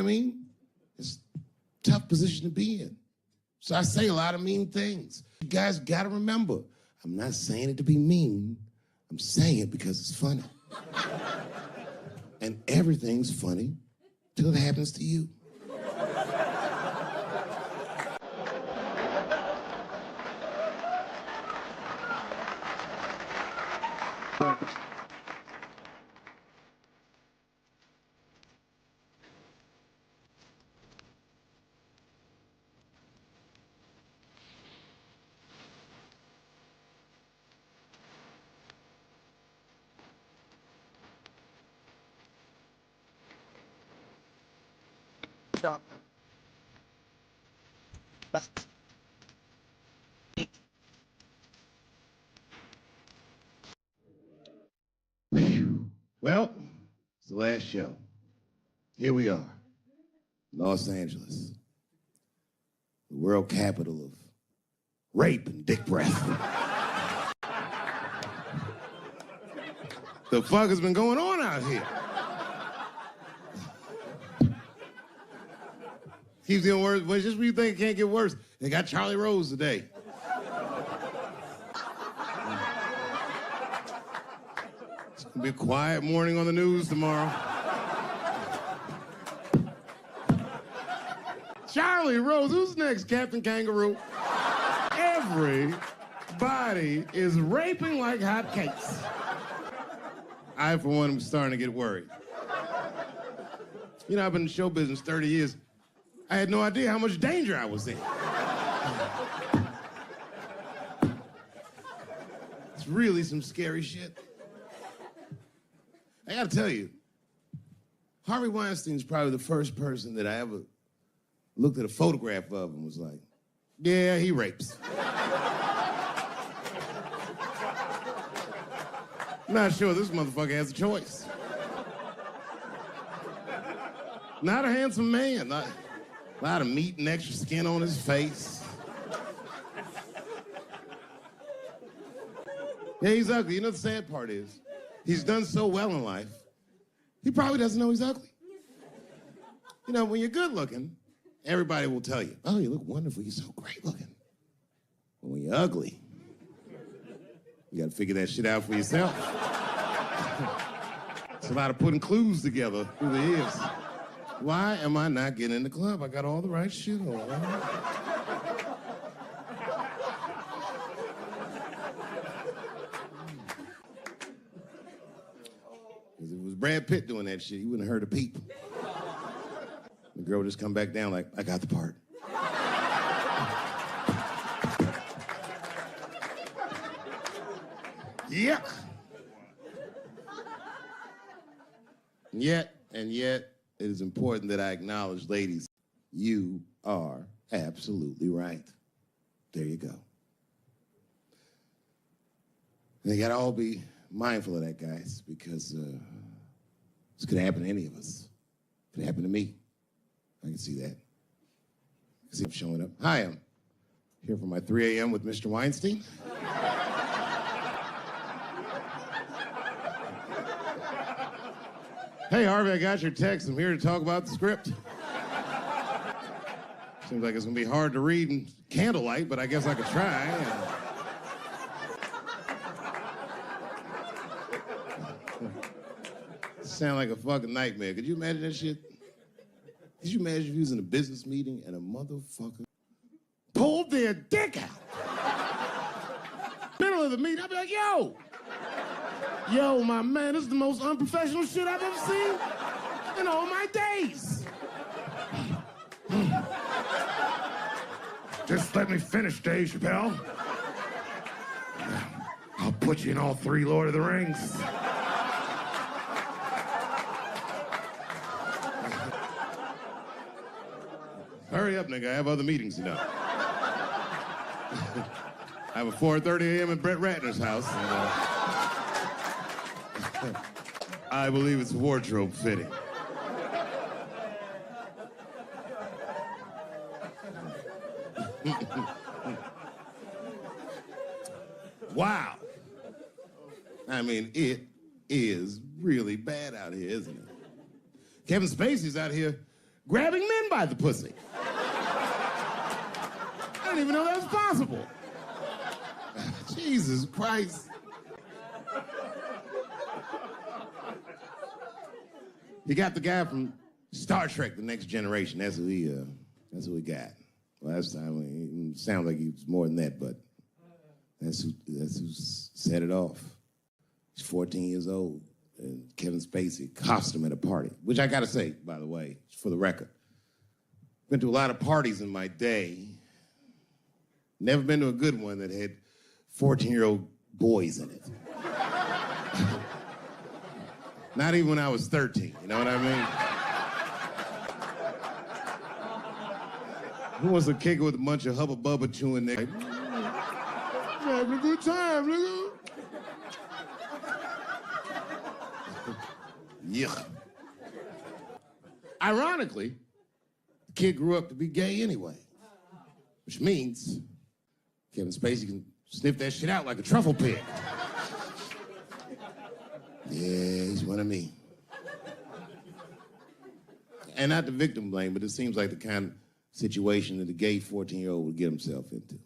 I mean? It's a tough position to be in. So I say a lot of mean things. You guys gotta remember, I'm not saying it to be mean. I'm saying it because it's funny. And everything's funny till it happens to you. Stop. Well, it's the last show. Here we are, Los Angeles, the world capital of rape and dick breath. The fuck has been going on out here? Keeps getting worse. Well, just when you think it can't get worse, they got Charlie Rose today. It's gonna be a quiet morning on the news tomorrow. Charlie Rose, who's next? Captain Kangaroo? Everybody is raping like hotcakes. I, for one, am starting to get worried. You know, I've been in show business 30 years. I had no idea how much danger I was in. It's really some scary shit. I gotta tell you, Harvey Weinstein's probably the first person that I ever looked at a photograph of and was like, yeah, he rapes. I'm not sure this motherfucker has a choice. Not a handsome man. A lot of meat and extra skin on his face. Yeah, he's ugly. You know, the sad part is, he's done so well in life, he probably doesn't know he's ugly. You know, when you're good looking, everybody will tell you, oh, you look wonderful, you're so great looking. But when you're ugly, you gotta figure that shit out for yourself. It's a lot of putting clues together through the years. Why am I not getting in the club? I got all the right shit on. If it was Brad Pitt doing that shit, you wouldn't have heard a peep. The girl would just come back down like, I got the part. Yuck. Yet, it is important that I acknowledge, ladies, you are absolutely right. There you go. And they gotta all be mindful of that, guys, because this could happen to any of us. It could happen to me. I can see that. I can see him showing up. Hi, I'm here for my 3 a.m. with Mr. Weinstein. Hey, Harvey, I got your text. I'm here to talk about the script. Seems like it's gonna be hard to read in candlelight, but I guess I could try. Sound like a fucking nightmare. Could you imagine that shit? Could you imagine if you was in a business meeting and a motherfucker pulled their dick out? Middle of the meeting, I'd be like, yo, my man, this is the most unprofessional shit I've ever seen in all my days. Just let me finish, Dave Chappelle. I'll put you in all 3 Lord of the Rings. Hurry up, nigga. I have other meetings, you know. I have a 4:30 a.m. at Brett Ratner's house. And, I believe it's wardrobe fitting. Wow. I mean, it is really bad out here, isn't it? Kevin Spacey's out here grabbing men by the pussy. I didn't even know that was possible. Jesus Christ. You got the guy from Star Trek, The Next Generation. That's who we got. Last time, it sounds like he was more than that, but that's who set it off. He's 14 years old, and Kevin Spacey cost him at a party, which I gotta say, by the way, for the record. Been to a lot of parties in my day. Never been to a good one that had 14-year-old boys in it. Not even when I was 13, you know what I mean? Who wants to kick it with a bunch of hubba bubba chewing there? Having a good time, nigga. Yeah. Ironically, the kid grew up to be gay anyway, which means Kevin Spacey can sniff that shit out like a truffle pig. Yeah, he's one of me. And not the victim blame, but it seems like the kind of situation that a gay 14-year-old would get himself into.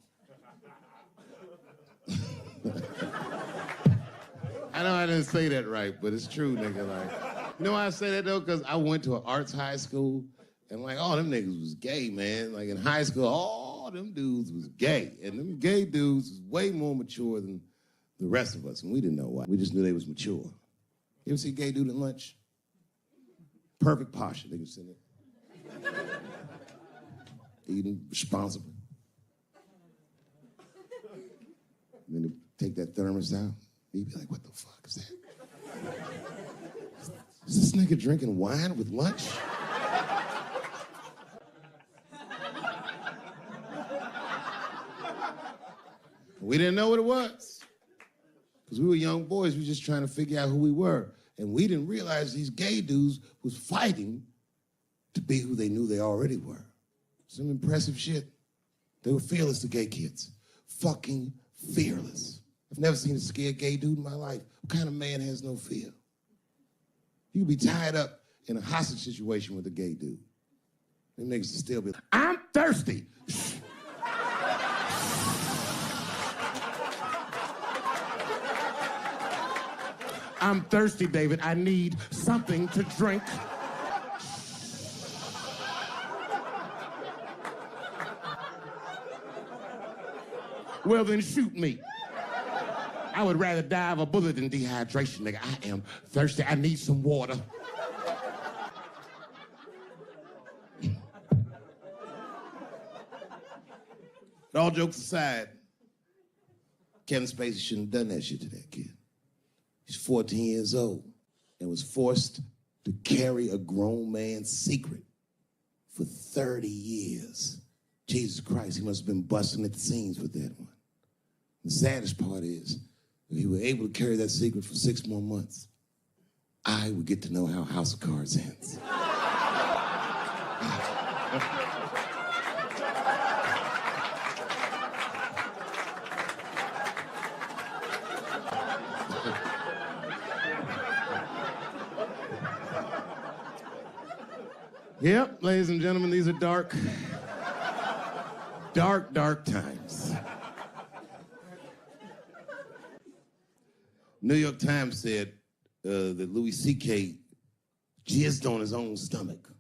I know I didn't say that right, but it's true, nigga. Like, you know why I say that, though? Because I went to an arts high school, and, like, all them niggas was gay, man. Like, in high school, all them dudes was gay. And them gay dudes was way more mature than the rest of us, and we didn't know why. We just knew they was mature. You ever see a gay dude at lunch? Perfect posture, nigga sitting there. Eating, responsible. And then they take that thermos out. He'd be like, what the fuck is that? Is this nigga drinking wine with lunch? We didn't know what it was. Because we were young boys, we were just trying to figure out who we were. And we didn't realize these gay dudes was fighting to be who they knew they already were. Some impressive shit. They were fearless, the gay kids. Fucking fearless. I've never seen a scared gay dude in my life. What kind of man has no fear? You could be tied up in a hostage situation with a gay dude. Them niggas would still be like, I'm thirsty. I'm thirsty, David. I need something to drink. Well, then shoot me. I would rather die of a bullet than dehydration, nigga. I am thirsty. I need some water. But all jokes aside, Kevin Spacey shouldn't have done that shit to that kid. He's 14 years old and was forced to carry a grown man's secret for 30 years. Jesus Christ, he must have been busting at the seams with that one. The saddest part is, if he were able to carry that secret for 6 more months, I would get to know how House of Cards ends. Yep, ladies and gentlemen, these are dark, dark times. New York Times said that Louis C.K. jizzed on his own stomach.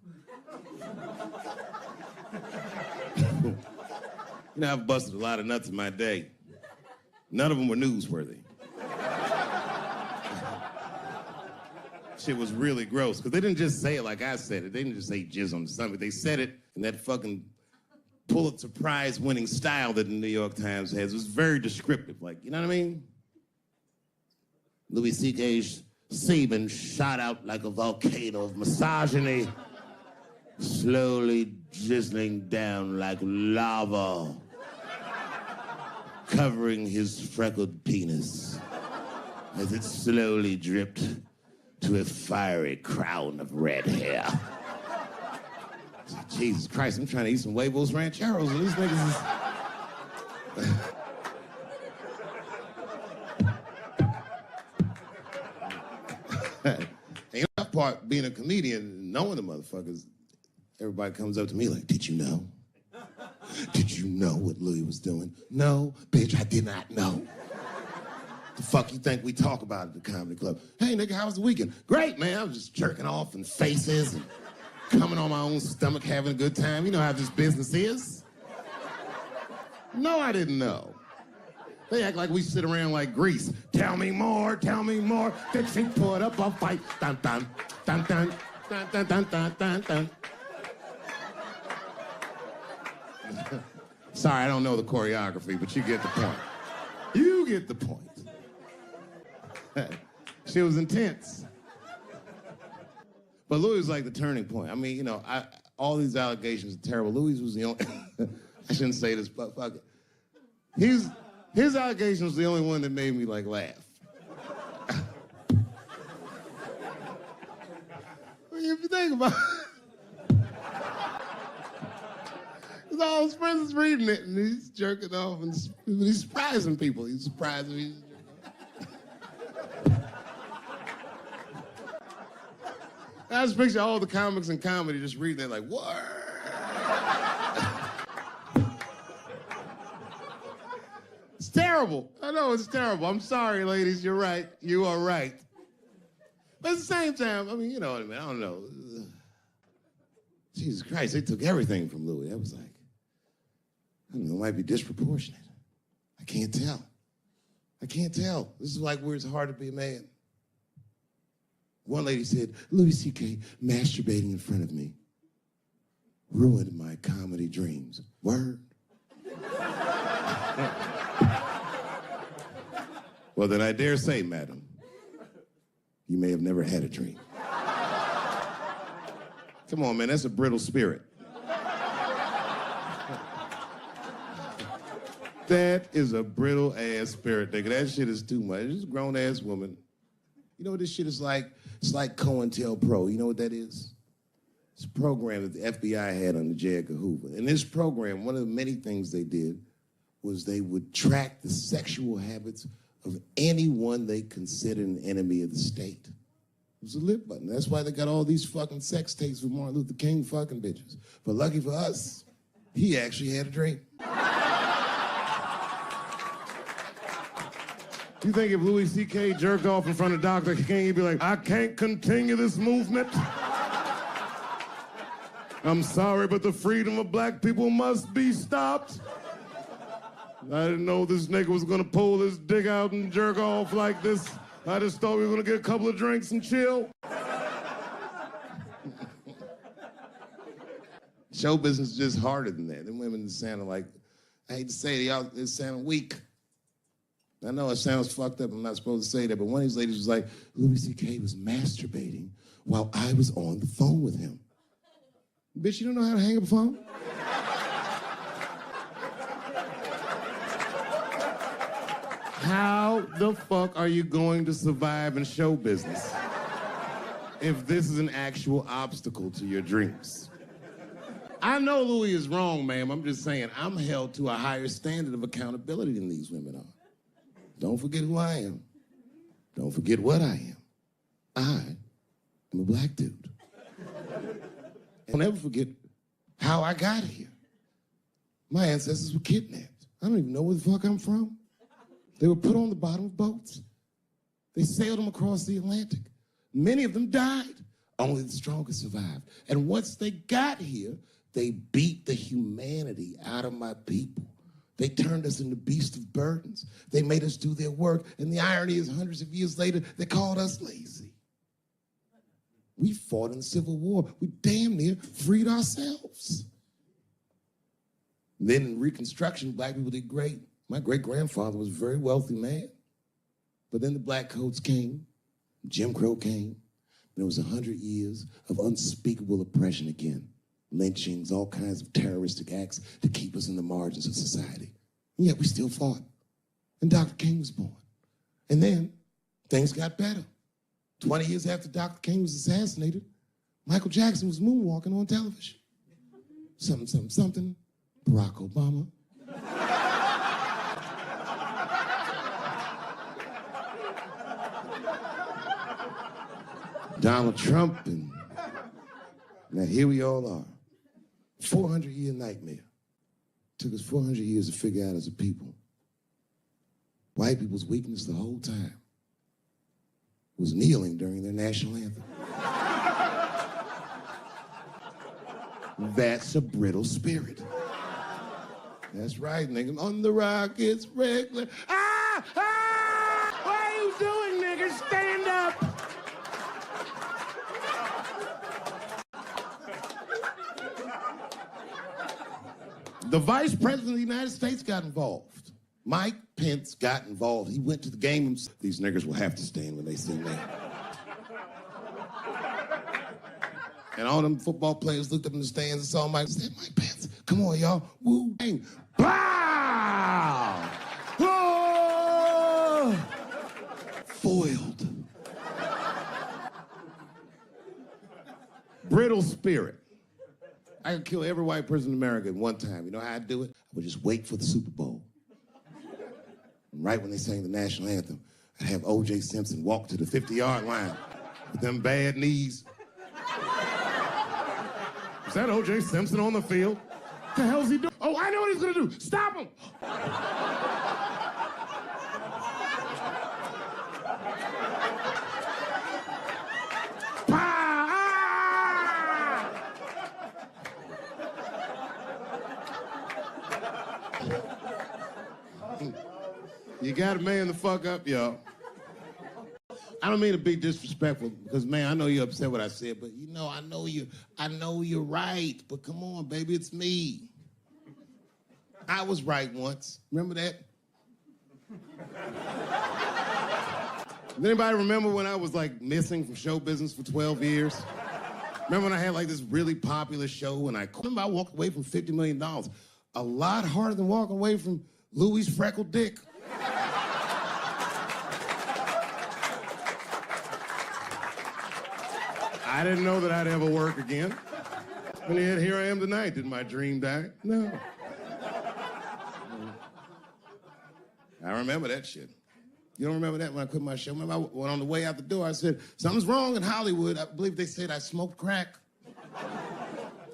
You know, I've busted a lot of nuts in my day. None of them were newsworthy. Shit was really gross, because they didn't just say it like I said it. They didn't just say jizz on the stomach. They said it in that fucking Pulitzer Prize-winning style that the New York Times has. It was very descriptive, like, you know what I mean? Louis C.K.'s semen shot out like a volcano of misogyny, slowly drizzling down like lava, covering his freckled penis as it slowly dripped to a fiery crown of red hair. Jesus Christ, I'm trying to eat some huevos rancheros, and these niggas is... And the tough part, being a comedian, knowing the motherfuckers, Everybody comes up to me like, did you know? Did you know what Louis was doing? No, bitch, I did not know. The fuck you think we talk about at the comedy club? Hey, nigga, how was the weekend? Great, man. I was just jerking off in faces and coming on my own stomach, having a good time. You know how this business is. No, I didn't know. They act like we sit around like Grease. Tell me more, tell me more. Did she put up a fight? Dun, dun, dun, dun, dun, dun, dun, dun, dun, dun. Sorry, I don't know the choreography, but you get the point. You get the point. She was intense. But Louis was like the turning point. I mean, you know, all these allegations are terrible. Louis was the only... I shouldn't say this, but fuck it. His allegation was the only one that made me, like, laugh. If you think about it, because all his friends is reading it, and he's jerking off, and he's surprising people. He's surprising me. I just picture all the comics in comedy just reading it like, what? It's terrible. I know it's terrible. I'm sorry, ladies. You're right. You are right. But at the same time, I mean, you know what I mean? I don't know. Jesus Christ, they took everything from Louis. I was like, I don't know, it might be disproportionate. I can't tell. I can't tell. This is like where it's hard to be a man. One lady said, Louis C.K. masturbating in front of me ruined my comedy dreams. Word? Well, then I dare say, madam, you may have never had a dream. Come on, man, that's a brittle spirit. That is a brittle-ass spirit, nigga. That shit is too much. This is a grown-ass woman. You know what this shit is like? It's like COINTELPRO. You know what that is? It's a program that the FBI had under J. Edgar Hoover. In this program, one of the many things they did was they would track the sexual habits of anyone they considered an enemy of the state. It was a lit button. That's why they got all these fucking sex tapes with Martin Luther King fucking bitches. But lucky for us, he actually had a dream. You think if Louis C.K. jerked off in front of Dr. King, he'd be like, I can't continue this movement? I'm sorry, but the freedom of black people must be stopped. I didn't know this nigga was gonna pull his dick out and jerk off like this. I just thought we were gonna get a couple of drinks and chill. Show business is just harder than that. Them women sounded like, I hate to say it, y'all, it sounded weak. I know it sounds fucked up, I'm not supposed to say that, but one of these ladies was like, Louis C.K. was masturbating while I was on the phone with him. Bitch, you don't know how to hang up a phone? How the fuck are you going to survive in show business if this is an actual obstacle to your dreams? I know Louis is wrong, ma'am. I'm just saying I'm held to a higher standard of accountability than these women are. Don't forget who I am. Don't forget what I am. I am a black dude. Don't ever forget how I got here. My ancestors were kidnapped. I don't even know where the fuck I'm from. They were put on the bottom of boats. They sailed them across the Atlantic. Many of them died. Only the strongest survived. And once they got here, they beat the humanity out of my people. They turned us into beasts of burdens. They made us do their work. And the irony is, hundreds of years later, they called us lazy. We fought in the Civil War. We damn near freed ourselves. And then in Reconstruction, black people did great. My great-grandfather was a very wealthy man. But then the black coats came, Jim Crow came, and there was 100 years of unspeakable oppression again. Lynchings, all kinds of terroristic acts to keep us in the margins of society. And yet we still fought. And Dr. King was born. And then things got better. 20 years after Dr. King was assassinated, Michael Jackson was moonwalking on television. Something, something, something, Barack Obama. Donald Trump, and now here we all are. 400-year nightmare. Took us 400 years to figure out as a people. White people's weakness the whole time was kneeling during their national anthem. That's a brittle spirit. That's right, nigga. On the rock, it's regular. Ah! Ah! What are you doing, nigga? Stand up! The Vice President of the United States got involved. Mike Pence got involved. He went to the game. These niggers will have to stand when they see me. And all them football players looked up in the stands and saw Mike and said, Mike Pence, come on, y'all. Woo, bang. Pow! Oh! Foiled. Brittle spirit. I could kill every white person in America at one time. You know how I'd do it? I would just wait for the Super Bowl. And right when they sang the national anthem, I'd have O.J. Simpson walk to the 50-yard line with them bad knees. Is that O.J. Simpson on the field? What the hell's he doing? Oh, I know what he's gonna do. Stop him! You gotta man the fuck up, y'all. I don't mean to be disrespectful because, man, I know you're upset what I said, but you know, I know you're right, but come on, baby, it's me. I was right once. Remember that? Does anybody remember when I was like missing from show business for 12 years? Remember when I had like this really popular show and I walked away from $50 million? A lot harder than walking away from Louis' freckled dick. I didn't know that I'd ever work again. And yet here I am tonight. Did my dream die? No. I remember that shit. You don't remember that when I quit my show? Remember I went on the way out the door, I said, something's wrong in Hollywood. I believe they said I smoked crack.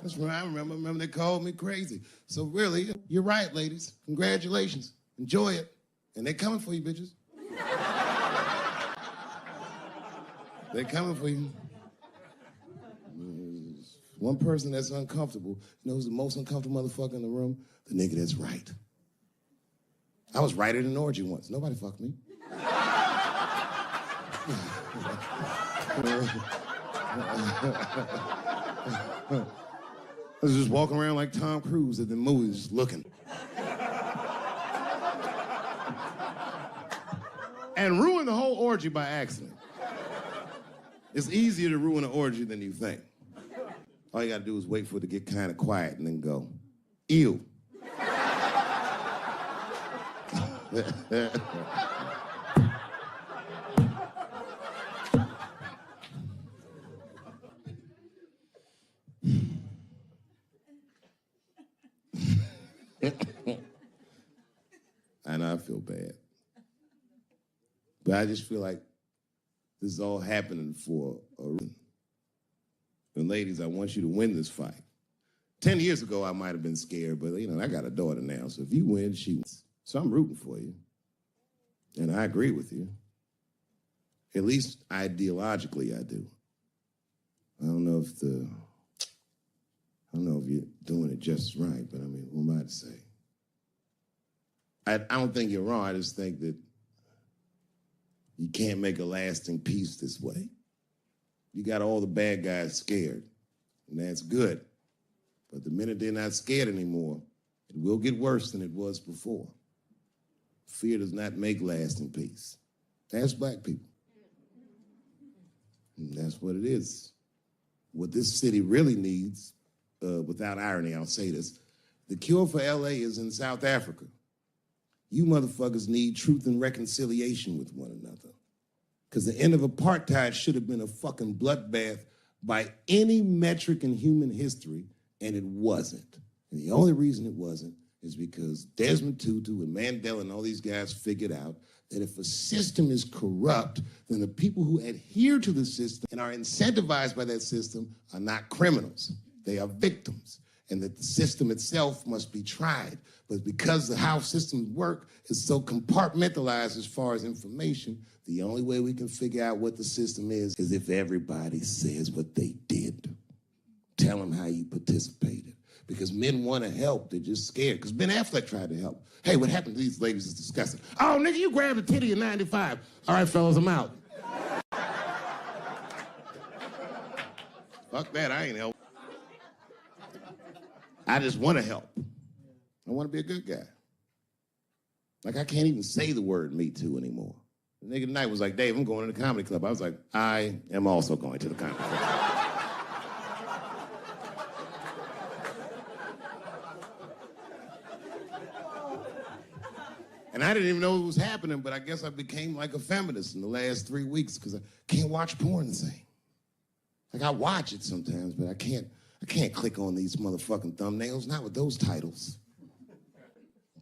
That's what I remember. Remember they called me crazy. So really, you're right, ladies. Congratulations. Enjoy it. And they're coming for you, bitches. They're coming for you. One person that's uncomfortable, you know who's the most uncomfortable motherfucker in the room? The nigga that's right. I was right at an orgy once. Nobody fucked me. I was just walking around like Tom Cruise at the movies, just looking. And ruin the whole orgy by accident. It's easier to ruin an orgy than you think. All you gotta do is wait for it to get kind of quiet and then go, ew. I know I feel bad. But I just feel like this is all happening for a reason. And ladies, I want you to win this fight. 10 years ago, I might have been scared, but you know, I got a daughter now, so if you win, she wins. So I'm rooting for you. And I agree with you. At least ideologically, I do. I don't know if you're doing it just right, but I mean, what am I to say? I don't think you're wrong. I just think that you can't make a lasting peace this way. You got all the bad guys scared, and that's good. But the minute they're not scared anymore, it will get worse than it was before. Fear does not make lasting peace. Ask black people. And that's what it is. What this city really needs, without irony, I'll say this, the cure for LA is in South Africa. You motherfuckers need truth and reconciliation with one another. Because the end of apartheid should have been a fucking bloodbath by any metric in human history, and it wasn't. And the only reason it wasn't is because Desmond Tutu and Mandela and all these guys figured out that if a system is corrupt, then the people who adhere to the system and are incentivized by that system are not criminals. They are victims. and that the system itself must be tried. But because of how systems work is so compartmentalized as far as information, the only way we can figure out what the system is if everybody says what they did. Tell them how you participated. Because men want to help, they're just scared. Because Ben Affleck tried to help. Hey, what happened to these ladies is disgusting. Oh, nigga, you grabbed a titty in 95. All right, fellas, I'm out. Fuck that, I ain't help. I just want to help. I want to be a good guy. Like, I can't even say the word Me Too anymore. The nigga tonight was like, Dave, I'm going to the comedy club. I was like, I am also going to the comedy club. And I didn't even know it was happening, but I guess I became like a feminist in the last 3 weeks because I can't watch porn the same. Like, I watch it sometimes, but I can't click on these motherfucking thumbnails, not with those titles.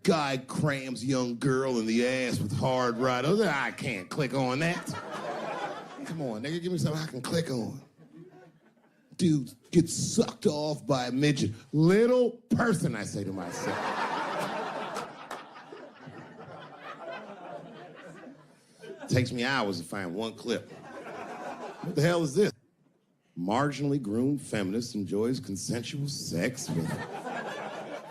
Guy crams young girl in the ass with hard right. I can't click on that. Come on, nigga, give me something I can click on. Dude gets sucked off by a midget. Little person, I say to myself. Takes me hours to find one clip. What the hell is this? Marginally groomed feminist enjoys consensual sex with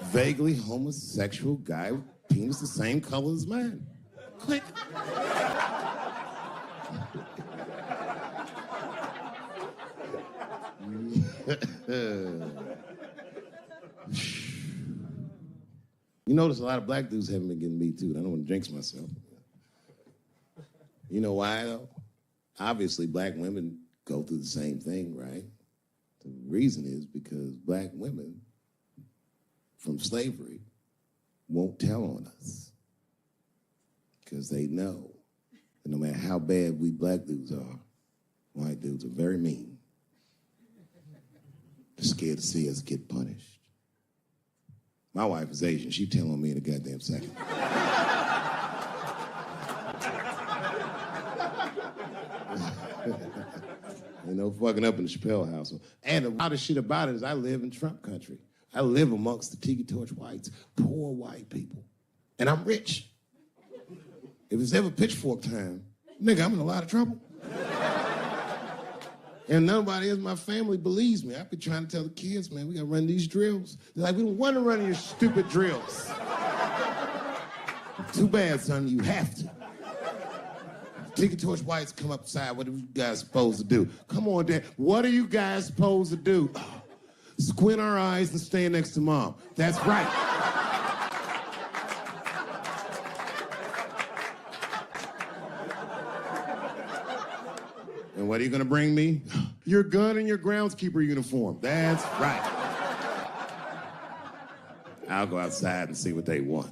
vaguely homosexual guy with penis the same color as mine. Click. You notice a lot of black dudes haven't been getting Me Too. I don't want to jinx myself. You know why, though? Obviously, black women go through the same thing, right? The reason is because black women from slavery won't tell on us because they know that no matter how bad we black dudes are, white dudes are very mean. They're scared to see us get punished. My wife is Asian. She'd tell on me in a goddamn second. Ain't no fucking up in the Chappelle household. And the wildest shit about it is I live in Trump country. I live amongst the Tiki Torch whites, poor white people. And I'm rich. If it's ever pitchfork time, nigga, I'm in a lot of trouble. And nobody in my family believes me. I've been trying to tell the kids, man, we gotta run these drills. They're like, we don't want to run your stupid drills. Too bad, son, you have to. Tiki Torch whites come upside, what are you guys supposed to do? Come on, Dad, what are you guys supposed to do? Squint our eyes and stand next to Mom. That's right. And what are you gonna bring me? Your gun and your groundskeeper uniform. That's right. I'll go outside and see what they want.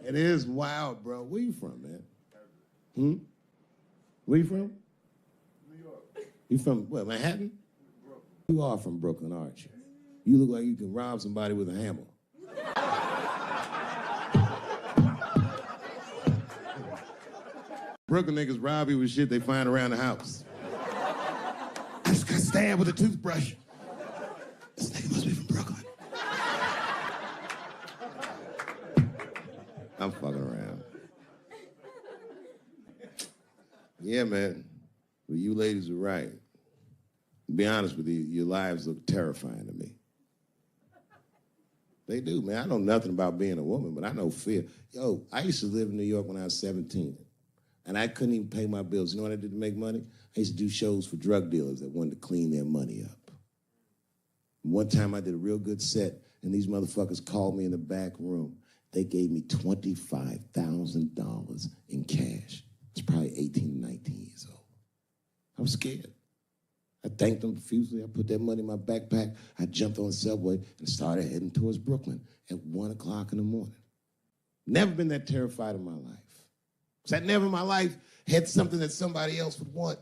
It is wild, bro. Where you from, man? Where you from? New York. You from, what, Manhattan? Brooklyn. You are from Brooklyn, aren't you? You look like you can rob somebody with a hammer. Brooklyn niggas rob you with shit they find around the house. I just got stabbed with a toothbrush. This nigga must be from Brooklyn. I'm fucking around. Yeah, man. Well, you ladies are right. To be honest with you, your lives look terrifying to me. They do, man. I know nothing about being a woman, but I know fear. Yo, I used to live in New York when I was 17, and I couldn't even pay my bills. You know what I did to make money? I used to do shows for drug dealers that wanted to clean their money up. One time I did a real good set, and these motherfuckers called me in the back room. They gave me $25,000 in cash. I was probably 18, 19 years old. I was scared. I thanked them profusely. I put that money in my backpack. I jumped on the subway and started heading towards Brooklyn at 1 o'clock in the morning. Never been that terrified in my life. Because I never in my life had something that somebody else would want.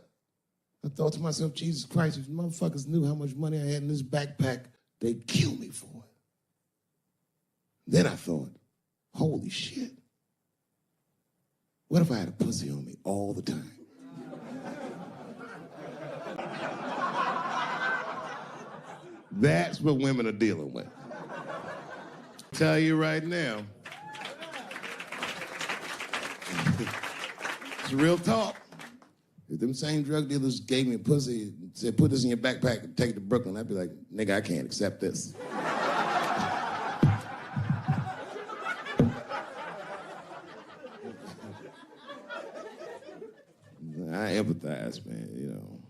I thought to myself, Jesus Christ, if motherfuckers knew how much money I had in this backpack, they'd kill me for it. Then I thought, holy shit. What if I had a pussy on me all the time? That's what women are dealing with. Tell you right now. It's real talk. If them same drug dealers gave me a pussy and said, put this in your backpack and take it to Brooklyn, I'd be like, nigga, I can't accept this. I empathize, man, you know.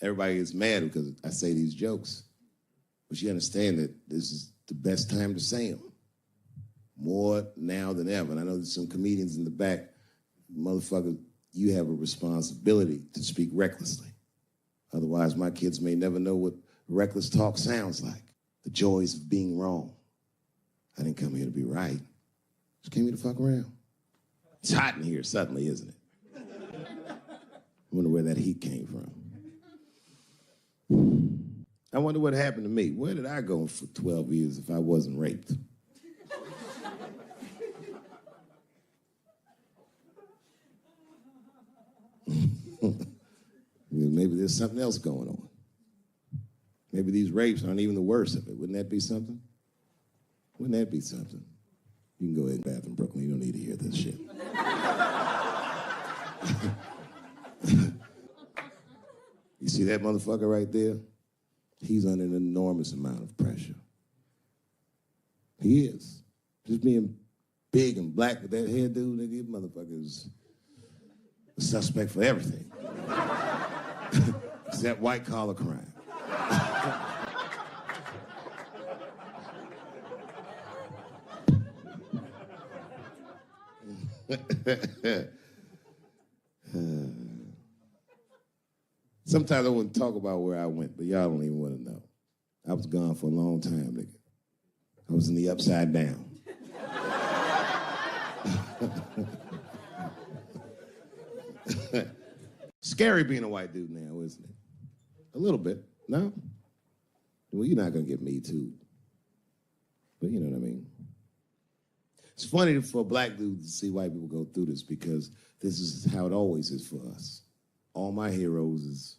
Everybody gets mad because I say these jokes, but you understand that this is the best time to say them. More now than ever. And I know there's some comedians in the back, motherfucker, you have a responsibility to speak recklessly. Otherwise, my kids may never know what reckless talk sounds like. The joys of being wrong. I didn't come here to be right. Just came here to fuck around. It's hot in here suddenly, isn't it? I wonder where that heat came from. I wonder what happened to me. Where did I go for 12 years if I wasn't raped? Maybe there's something else going on. Maybe these rapes aren't even the worst of it. Wouldn't that be something? Wouldn't that be something? You can go ahead and bathroom, Brooklyn. You don't need to hear this shit. You see that motherfucker right there? He's under an enormous amount of pressure. He is. Just being big and black with that hairdo, nigga, you motherfucker's a suspect for everything. Except white-collar crime. Sometimes I wouldn't talk about where I went, but y'all don't even want to know. I was gone for a long time, nigga. I was in the upside down. Scary being a white dude now, isn't it? A little bit, no? Well, you're not gonna get me too. But you know what I mean. It's funny for a black dude to see white people go through this because this is how it always is for us. All my heroes is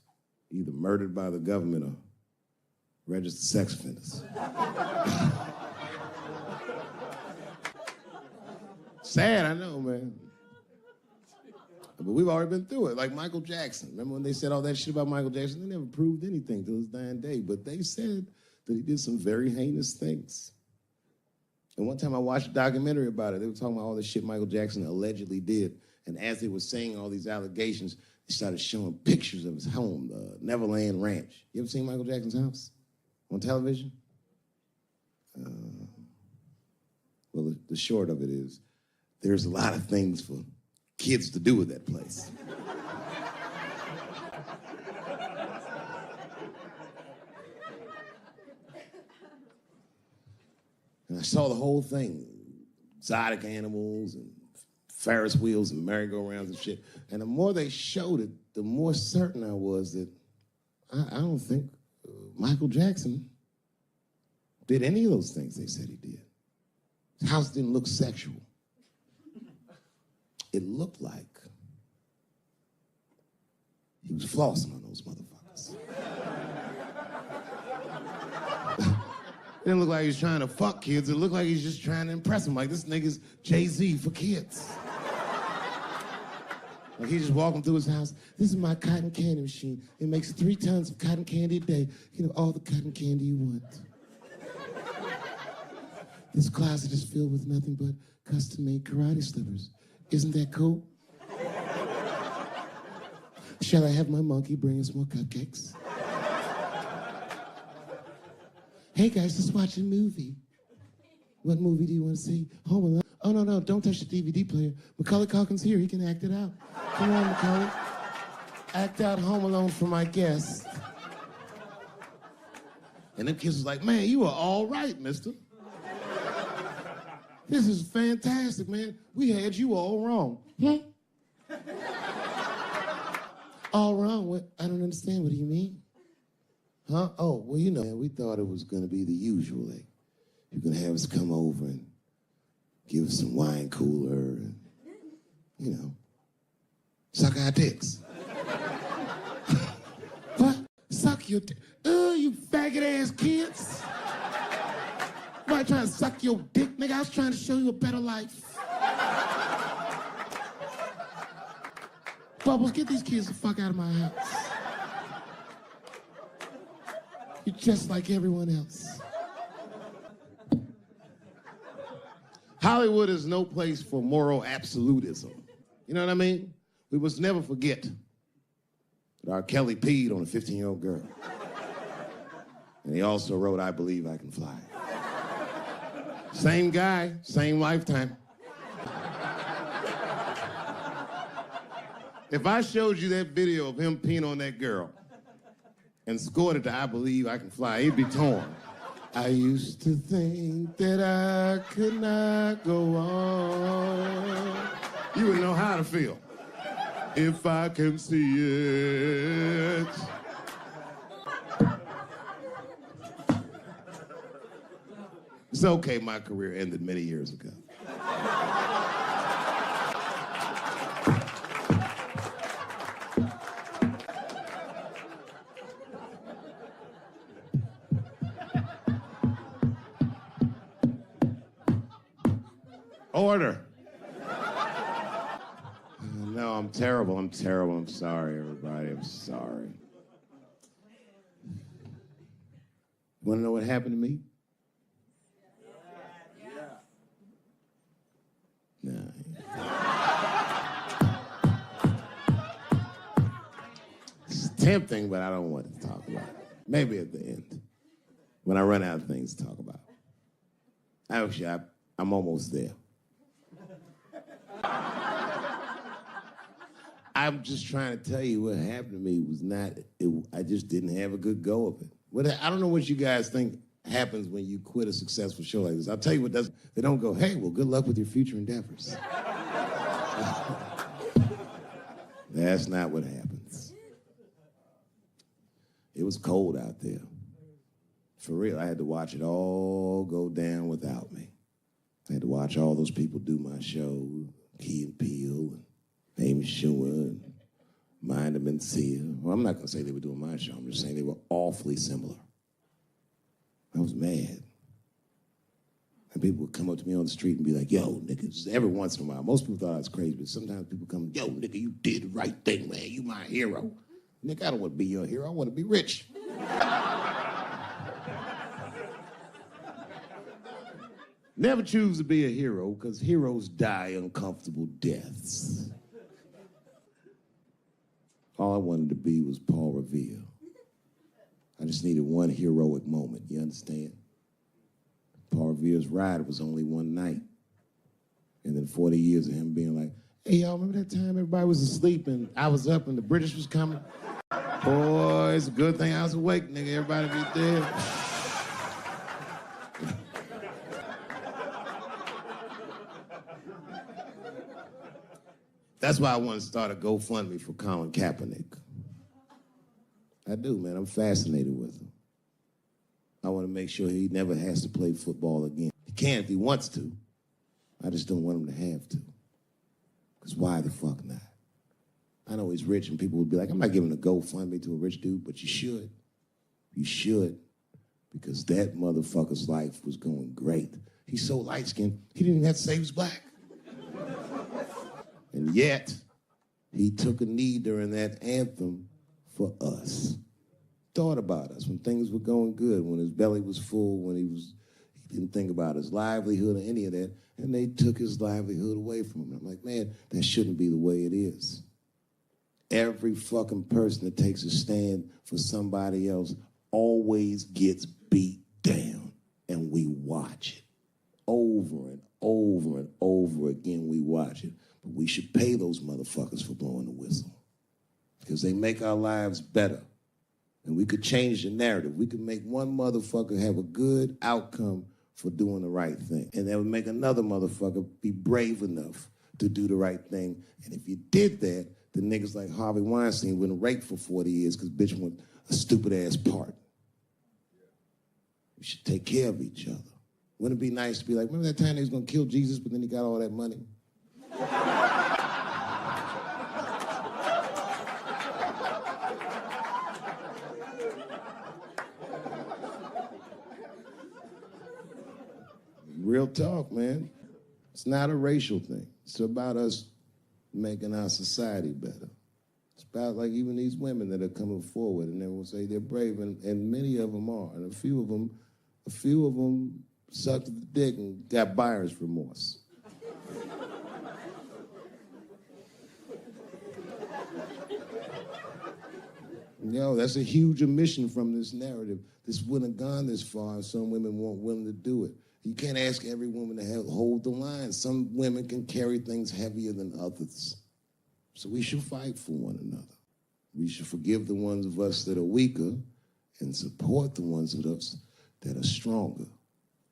either murdered by the government or registered sex offenders. Sad, I know, man. But we've already been through it, like Michael Jackson. Remember when they said all that shit about Michael Jackson? They never proved anything till his dying day, but they said that he did some very heinous things. And one time I watched a documentary about it. They were talking about all the shit Michael Jackson allegedly did. And as they were saying all these allegations, they started showing pictures of his home, the Neverland Ranch. You ever seen Michael Jackson's house on television? Well, the short of it is, there's a lot of things for kids to do with that place. And I saw the whole thing, exotic animals and Ferris wheels and merry-go-rounds and shit. And the more they showed it, the more certain I was that I don't think Michael Jackson did any of those things they said he did. His house didn't look sexual. It looked like he was flossing on those motherfuckers. It didn't look like he was trying to fuck kids. It looked like he was just trying to impress them. Like, this nigga's Jay-Z for kids. Like, he just walking through his house. This is my cotton candy machine. It makes 3 tons of cotton candy a day. You know, all the cotton candy you want. This closet is filled with nothing but custom-made karate slippers. Isn't that cool? Shall I have my monkey bring us more cupcakes? Hey guys, let's watch a movie. What movie do you want to see? Home Alone. Oh, no, don't touch the DVD player. Macaulay Culkin's here, he can act it out. Come on, Macaulay. Act out Home Alone for my guest. And them kids was like, man, you are all right, mister. This is fantastic, man. We had you all wrong. All wrong? What? I don't understand. What do you mean? Huh? Oh, well, you know, we thought it was going to be the usual. Like, you're going to have us come over and give us some wine cooler and, you know, suck our dicks. What? Suck your dick? faggot ass kids. Nobody trying to suck your dick, nigga. I was trying to show you a better life. Bubbles, get these kids the fuck out of my house. You're just like everyone else. Hollywood is no place for moral absolutism. You know what I mean? We must never forget that R. Kelly peed on a 15-year-old girl. And he also wrote, I Believe I Can Fly. Same guy, same lifetime. If I showed you that video of him peeing on that girl and scored it to I Believe I Can Fly, he'd be torn. I used to think that I could not go on. You would know how to feel. If I can see it. It's okay, my career ended many years ago. Order. No, I'm terrible. I'm sorry, everybody. I'm sorry. Want to know what happened to me? No. It's tempting, but I don't want to talk about it. Maybe at the end, when I run out of things to talk about. Actually, I'm almost there. I'm just trying to tell you what happened to me was I just didn't have a good go of it. I don't know what you guys think happens when you quit a successful show like this. I'll tell you what doesn't. They don't go, hey, well, good luck with your future endeavors. That's not what happens. It was cold out there. For real, I had to watch it all go down without me. I had to watch all those people do my show, Key and Peele, and Amy Schumer, and Mind and Mencia. Well, I'm not going to say they were doing my show. I'm just saying they were awfully similar. I was mad. And people would come up to me on the street and be like, yo, nigga, every once in a while. Most people thought I was crazy, but sometimes people come, yo, nigga, you did the right thing, man. You my hero. Nigga, I don't want to be your hero. I want to be rich. Never choose to be a hero, because heroes die uncomfortable deaths. All I wanted to be was Paul Revere. I just needed one heroic moment, you understand? Paul Revere's ride was only one night. And then 40 years of him being like, hey, y'all, remember that time everybody was asleep and I was up and the British was coming? Boy, it's a good thing I was awake, nigga. Everybody be dead. That's why I want to start a GoFundMe for Colin Kaepernick. I do, man. I'm fascinated with him. I want to make sure he never has to play football again. He can if he wants to. I just don't want him to have to. Because why the fuck not? I know he's rich and people would be like, I'm not giving a GoFundMe to a rich dude, but you should. You should. Because that motherfucker's life was going great. He's so light-skinned, he didn't even have to say he was black. And yet, he took a knee during that anthem for us. Thought about us when things were going good, when his belly was full, when he didn't think about his livelihood or any of that, and they took his livelihood away from him. I'm like, man, that shouldn't be the way it is. Every fucking person that takes a stand for somebody else always gets beat down, and we watch it. Over and over and over again, we watch it. But we should pay those motherfuckers for blowing the whistle, because they make our lives better. And we could change the narrative. We could make one motherfucker have a good outcome for doing the right thing. And that would make another motherfucker be brave enough to do the right thing. And if you did that, the niggas like Harvey Weinstein wouldn't rape for 40 years because bitch want a stupid-ass part. We should take care of each other. Wouldn't it be nice to be like, remember that time they was gonna kill Jesus, but then he got all that money? Real talk, man. It's not a racial thing. It's about us making our society better. It's about like even these women that are coming forward and they will say they're brave, and many of them are. And a few of them sucked the dick and got buyer's remorse. Yo, that's a huge omission from this narrative. This wouldn't have gone this far if some women weren't willing to do it. You can't ask every woman to hold the line. Some women can carry things heavier than others. So we should fight for one another. We should forgive the ones of us that are weaker and support the ones of us that are stronger.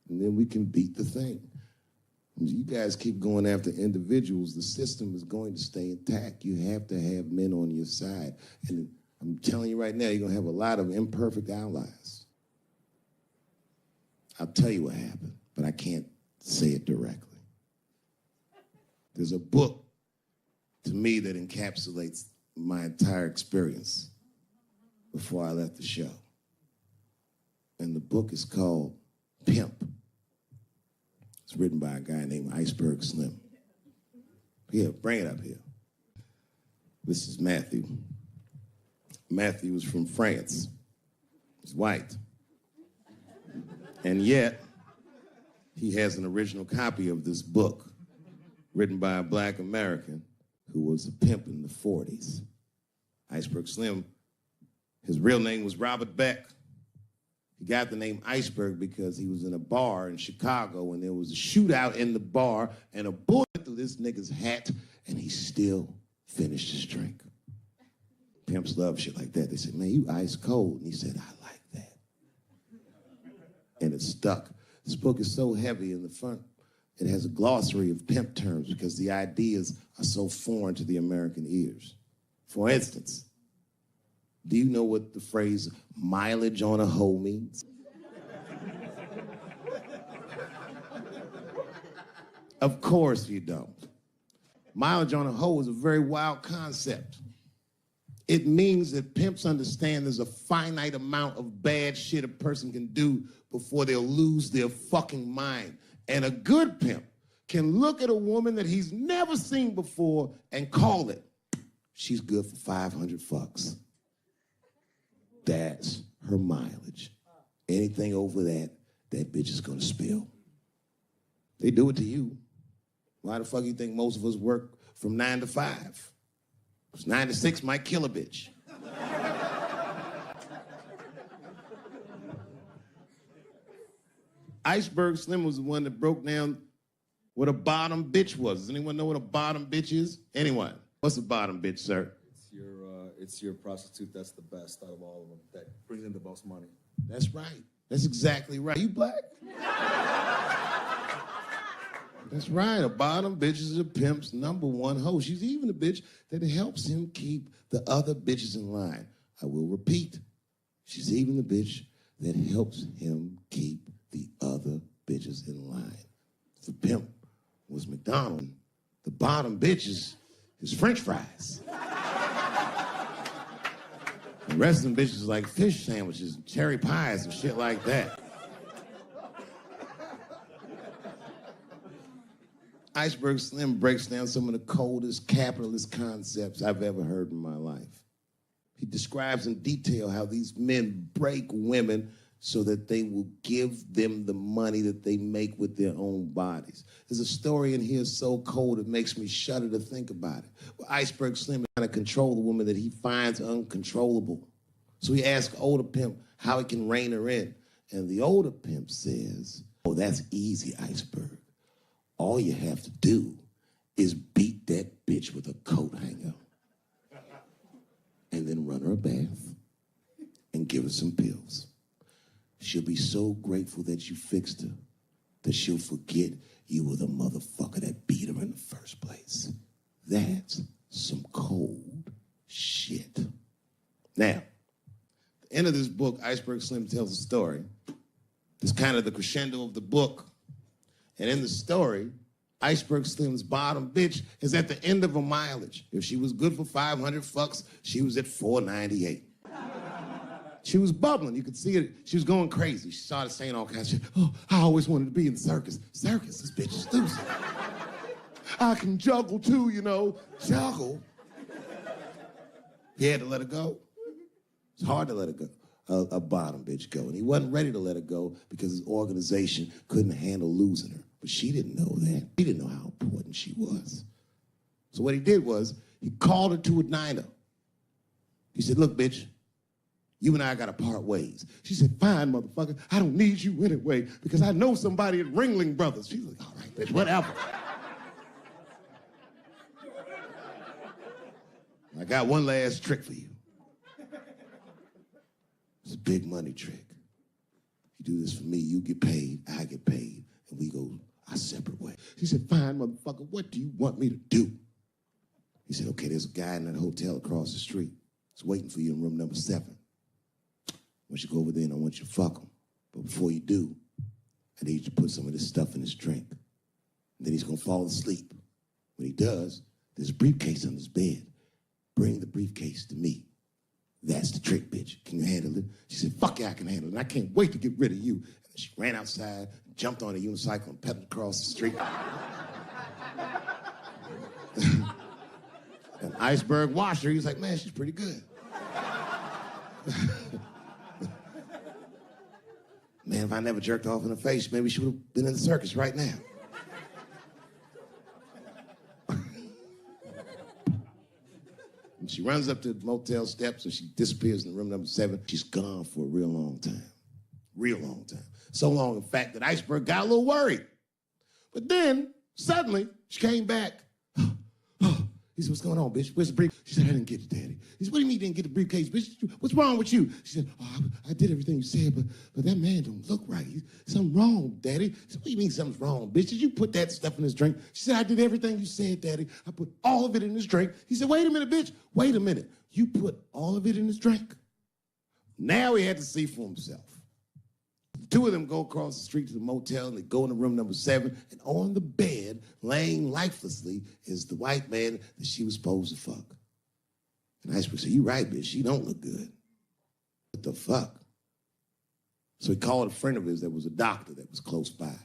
And then we can beat the thing. When you guys keep going after individuals, the system is going to stay intact. You have to have men on your side. And I'm telling you right now, you're going to have a lot of imperfect allies. I'll tell you what happened, but I can't say it directly. There's a book, to me, that encapsulates my entire experience before I left the show. And the book is called Pimp. It's written by a guy named Iceberg Slim. Here, bring it up here. This is Matthew. Matthew is from France. He's white. And yet, he has an original copy of this book written by a black American who was a pimp in the 40s. Iceberg Slim, his real name was Robert Beck. He got the name Iceberg because he was in a bar in Chicago and there was a shootout in the bar and a bullet through this nigga's hat and he still finished his drink. Pimps love shit like that. They said, man, you ice cold. And he said, I like that. And it stuck. This book is so heavy in the front. It has a glossary of pimp terms because the ideas are so foreign to the American ears. For instance, do you know what the phrase mileage on a hoe means? Of course you don't. Mileage on a hoe is a very wild concept. It means that pimps understand there's a finite amount of bad shit a person can do before they'll lose their fucking mind. And a good pimp can look at a woman that he's never seen before and call it, she's good for 500 fucks. That's her mileage. Anything over that, that bitch is gonna spill. They do it to you. Why the fuck you think most of us work from 9 to 5? Because 9 to 6 might kill a bitch. Iceberg Slim was the one that broke down what a bottom bitch was. Does anyone know what a bottom bitch is? Anyone? What's a bottom bitch, sir? It's your prostitute that's the best out of all of them, that brings in the most money. That's right. That's exactly right. You black? That's right. A bottom bitch is a pimp's number one hoe. She's even a bitch that helps him keep the other bitches in line. I will repeat. She's even the bitch that helps him keep the other bitches in line. If the pimp was McDonald's, the bottom bitch is French fries. The rest of them bitches like fish sandwiches, cherry pies, and shit like that. Iceberg Slim breaks down some of the coldest capitalist concepts I've ever heard in my life. He describes in detail how these men break women so that they will give them the money that they make with their own bodies. There's a story in here so cold it makes me shudder to think about it. Well, Iceberg Slim is trying to control the woman that he finds uncontrollable. So he asks older pimp how he can rein her in. And the older pimp says, oh, that's easy, Iceberg. All you have to do is beat that bitch with a coat hanger and then run her a bath and give her some pills. She'll be so grateful that you fixed her that she'll forget you were the motherfucker that beat her in the first place. That's some cold shit. Now, at the end of this book, Iceberg Slim tells a story. It's kind of the crescendo of the book. And in the story, Iceberg Slim's bottom bitch is at the end of her mileage. If she was good for 500 fucks, she was at 498. She was bubbling. You could see it. She was going crazy. She started saying all kinds of shit. Oh, I always wanted to be in the circus. Circus, this bitch is loose. I can juggle too, you know. Juggle? He had to let her go. It's hard to let her go. A bottom bitch go. And he wasn't ready to let her go because his organization couldn't handle losing her. But she didn't know that. He didn't know how important she was. So what he did was, he called her to a diner. He said, look, bitch, you and I gotta part ways. She said, fine, motherfucker, I don't need you anyway because I know somebody at Ringling Brothers. She's like, all right, bitch, whatever. I got one last trick for you. It's a big money trick. You do this for me, you get paid, I get paid, and we go our separate ways. She said, fine, motherfucker, what do you want me to do? He said, okay, there's a guy in that hotel across the street. He's waiting for you in room number 7. I want you to go over there and I want you to fuck him. But before you do, I need you to put some of this stuff in his drink. And then he's gonna fall asleep. When he does, there's a briefcase on his bed. Bring the briefcase to me. That's the trick, bitch. Can you handle it? She said, fuck yeah, I can handle it. And I can't wait to get rid of you. And she ran outside, jumped on a unicycle and pedaled across the street. And Iceberg watched her. He was like, man, she's pretty good. Man, if I never jerked off in her face, maybe she would have been in the circus right now. And she runs up to the motel steps and she disappears in room number 7. She's gone for a real long time. Real long time. So long, in fact, that Iceberg got a little worried. But then, suddenly, she came back. He said, what's going on, bitch? Where's the brief? She said, I didn't get it, Daddy. He said, what do you mean you didn't get the briefcase, bitch? What's wrong with you? She said, oh, I did everything you said, but that man don't look right. Something wrong, Daddy. He said, what do you mean something's wrong, bitch? Did you put that stuff in his drink? She said, I did everything you said, Daddy. I put all of it in his drink. He said, wait a minute, bitch. Wait a minute. You put all of it in his drink? Now he had to see for himself. The two of them go across the street to the motel, and they go into room number 7, and on the bed, laying lifelessly, is the white man that she was supposed to fuck. And Iceberg said, you right, bitch, she don't look good. What the fuck? So he called a friend of his that was a doctor that was close by. And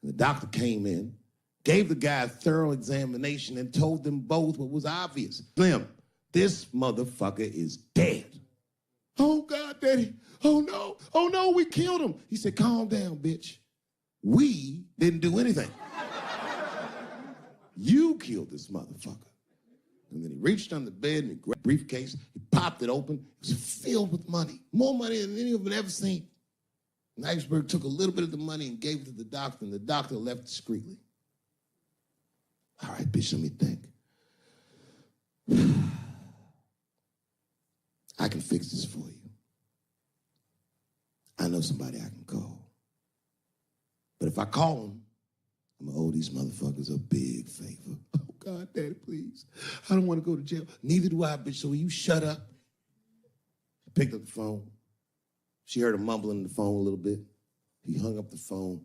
the doctor came in, gave the guy a thorough examination, and told them both what was obvious. Slim, this motherfucker is dead. Oh, God, Daddy. Oh, no, we killed him. He said, calm down, bitch. We didn't do anything. You killed this motherfucker. And then he reached under the bed and he grabbed a briefcase. He popped it open. It was filled with money. More money than any of them had ever seen. And Iceberg took a little bit of the money and gave it to the doctor, and the doctor left discreetly. All right, bitch, let me think. I can fix this for you. I know somebody I can call. But if I call him, I'm gonna owe these motherfuckers a big favor. Oh, God, Daddy, please. I don't want to go to jail. Neither do I, bitch, so will you shut up? He picked up the phone. She heard him mumbling in the phone a little bit. He hung up the phone,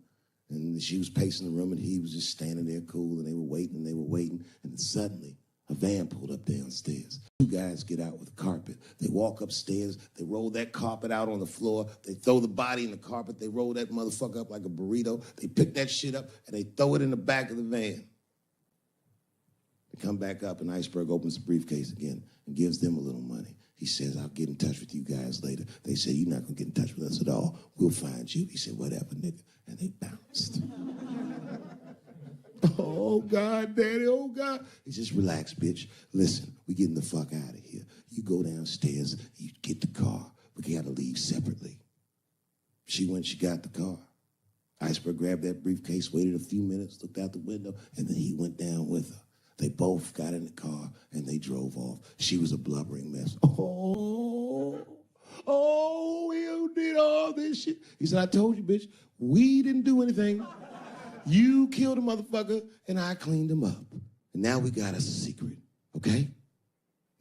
and she was pacing the room, and he was just standing there cool, and they were waiting, and then suddenly, a van pulled up downstairs. 2 guys get out with a carpet. They walk upstairs. They roll that carpet out on the floor. They throw the body in the carpet. They roll that motherfucker up like a burrito. They pick that shit up, and they throw it in the back of the van. They come back up, and Iceberg opens the briefcase again and gives them a little money. He says, I'll get in touch with you guys later. They say, you're not going to get in touch with us at all. We'll find you. He said, whatever, nigga. And they bounced. Oh, God, Daddy, oh, God. He says, relax, bitch. Listen, we getting the fuck out of here. You go downstairs, you get the car. We got to leave separately. She went, she got the car. Iceberg grabbed that briefcase, waited a few minutes, looked out the window, and then he went down with her. They both got in the car, and they drove off. She was a blubbering mess. Oh, he did all this shit. He said, I told you, bitch, we didn't do anything. You killed a motherfucker, and I cleaned him up. And now we got us a secret, okay?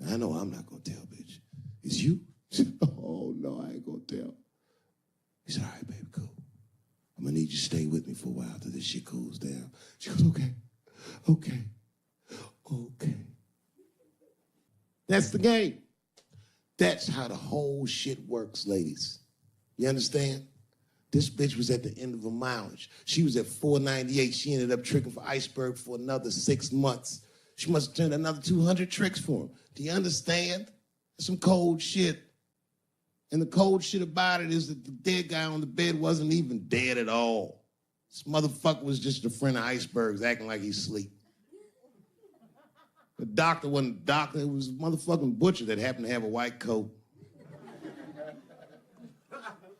I know I'm not gonna tell, bitch. It's you? Oh, no, I ain't gonna tell. He said, all right, baby, cool. I'm gonna need you to stay with me for a while till this shit cools down. She goes, okay. That's the game. That's how the whole shit works, ladies. You understand? This bitch was at the end of her mileage. She was at 498. She ended up tricking for Iceberg for another 6 months. She must have turned another 200 tricks for him. Do you understand? That's some cold shit. And the cold shit about it is that the dead guy on the bed wasn't even dead at all. This motherfucker was just a friend of Iceberg's acting like he's asleep. The doctor wasn't a doctor. It was a motherfucking butcher that happened to have a white coat.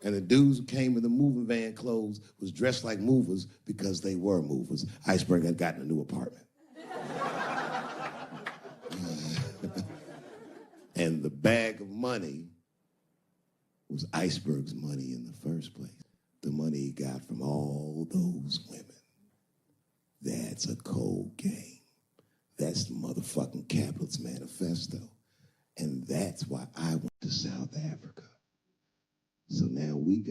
And the dudes who came in the moving van clothes was dressed like movers because they were movers. Iceberg had gotten a new apartment. And the bag of money was Iceberg's money in the first place. The money he got from all those women. That's a cold game. That's the motherfucking capitalist manifesto. And that's why I went to South Africa. So now we got